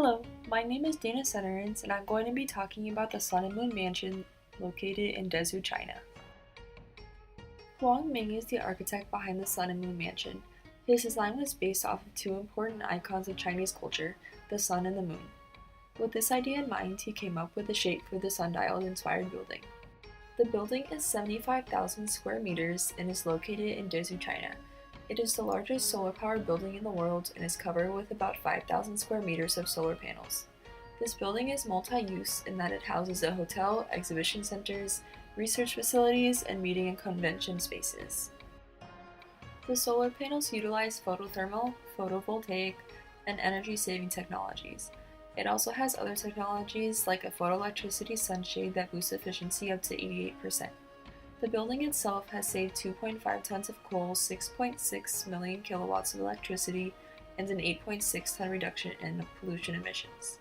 Hello, my name is Dana Centerins, and I'm going to be talking about the Sun and Moon Mansion located in Dezhou, China. Huang Ming is the architect behind the Sun and Moon Mansion. His design was based off of two important icons of Chinese culture, the sun and the moon. With this idea in mind, he came up with the shape for the sundial-inspired building. The building is 75,000 square meters and is located in Dezhou, China. It is the largest solar-powered building in the world and is covered with about 5,000 square meters of solar panels. This building is multi-use in that it houses a hotel, exhibition centers, research facilities, and meeting and convention spaces. The solar panels utilize photothermal, photovoltaic, and energy-saving technologies. It also has other technologies like a photoelectricity sunshade that boosts efficiency up to 88%. The building itself has saved 2.5 tons of coal, 6.6 million kilowatts of electricity, and an 8.6 ton reduction in pollution emissions.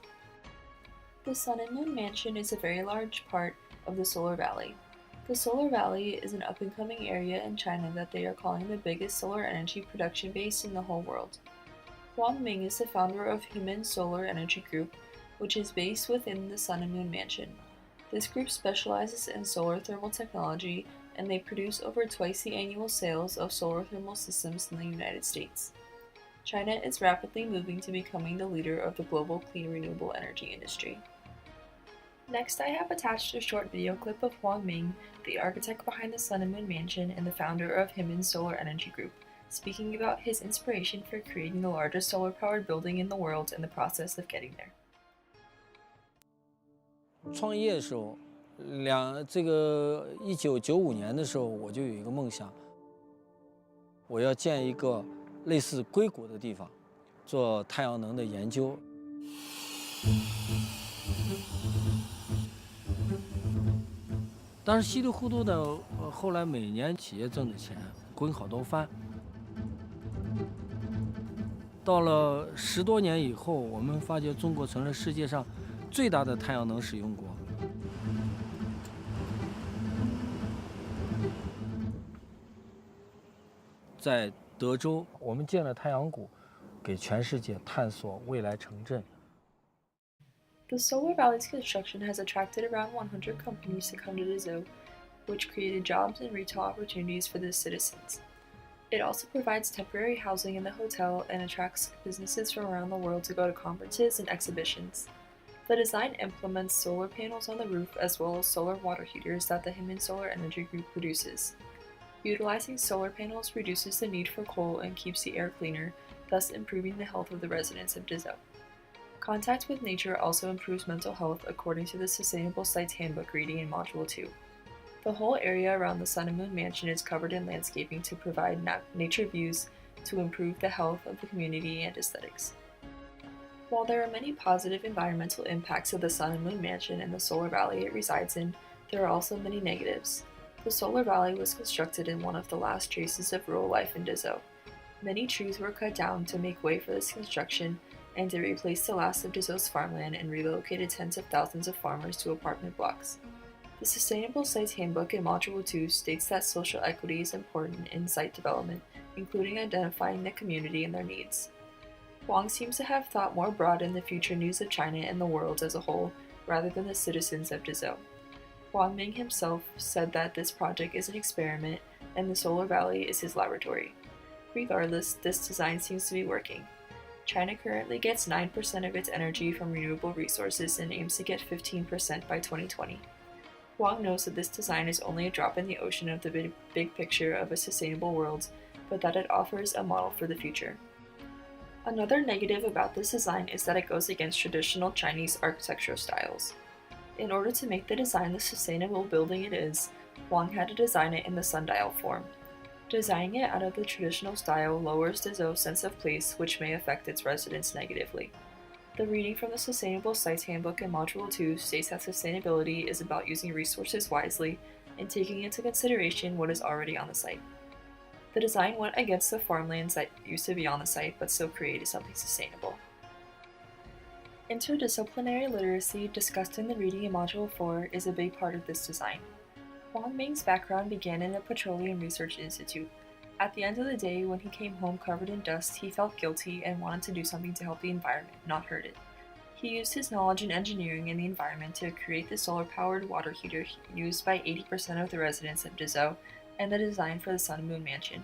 The Sun and Moon Mansion is a very large part of the Solar Valley. The Solar Valley is an up-and-coming area in China that they are calling the biggest solar energy production base in the whole world. Huang Ming is the founder of Human Solar Energy Group, which is based within the Sun and Moon Mansion. This group specializes in solar thermal technology, and they produce over twice the annual sales of solar thermal systems in the United States. China is rapidly moving to becoming the leader of the global clean renewable energy industry. Next, I have attached a short video clip of Huang Ming, the architect behind the Sun and Moon Mansion and the founder of Human Solar Energy Group, speaking about his inspiration for creating the largest solar-powered building in the world and the process of getting there. 创业的时候，1995年的时候，我就有一个梦想，我要建一个类似硅谷的地方，做太阳能的研究。当时稀里糊涂的，后来每年企业挣的钱滚好多番。到了10多年以后，我们发觉中国成了世界上最大的太阳能使用国。在德州，我们建了太阳谷，给全世界探索未来城镇。The Solar Valley's construction has attracted around 100 companies to come to Dezhou, which created jobs and retail opportunities for the citizens. It also provides temporary housing in the hotel and attracts businesses from around the world to go to conferences and exhibitions. The design implements solar panels on the roof as well as solar water heaters that the Human Solar Energy Group produces. Utilizing solar panels reduces the need for coal and keeps the air cleaner, thus improving the health of the residents of Dezhou. Contact with nature also improves mental health according to the Sustainable Sites Handbook reading in Module 2. The whole area around the Sun and Moon Mansion is covered in landscaping to provide nature views to improve the health of the community and aesthetics. While there are many positive environmental impacts of the Sun and Moon Mansion and the Solar Valley it resides in, there are also many negatives. The Solar Valley was constructed in one of the last traces of rural life in Dezhou. Many trees were cut down to make way for this construction, and it replaced the last of Dezhou's farmland and relocated tens of thousands of farmers to apartment blocks. The Sustainable Sites Handbook in Module 2 states that social equity is important in site development, including identifying the community and their needs. Huang seems to have thought more broad in the future news of China and the world as a whole, rather than the citizens of Dezhou. Huang Ming himself said that this project is an experiment and the Solar Valley is his laboratory. Regardless, this design seems to be working. China currently gets 9% of its energy from renewable resources and aims to get 15% by 2020. Huang knows that this design is only a drop in the ocean of the big picture of a sustainable world, but that it offers a model for the future. Another negative about this design is that it goes against traditional Chinese architectural styles. In order to make the design the sustainable building it is, Huang had to design it in the sundial form. Designing it out of the traditional style lowers Dezhou's sense of place, which may affect its residents negatively. The reading from the Sustainable Sites Handbook in Module 2 states that sustainability is about using resources wisely and taking into consideration what is already on the site. The design went against the farmlands that used to be on the site but still created something sustainable. Interdisciplinary literacy, discussed in the reading in Module 4, is a big part of this design. Huang Ming's background began in a petroleum research institute. At the end of the day, when he came home covered in dust, he felt guilty and wanted to do something to help the environment, not hurt it. He used his knowledge in engineering and the environment to create the solar-powered water heater used by 80% of the residents of Dizot and the design for the Sun and Moon Mansion.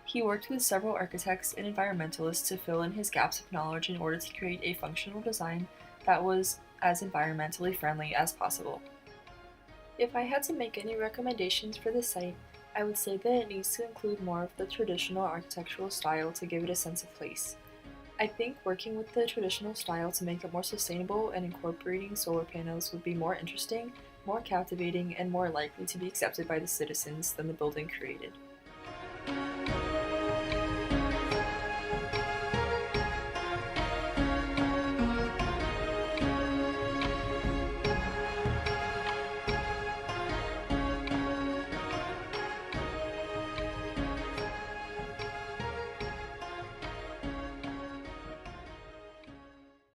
He worked with several architects and environmentalists to fill in his gaps of knowledge in order to create a functional design that was as environmentally friendly as possible. If I had to make any recommendations for the site, I would say that it needs to include more of the traditional architectural style to give it a sense of place. I think working with the traditional style to make it more sustainable and incorporating solar panels would be more interesting, more captivating, and more likely to be accepted by the citizens than the building created.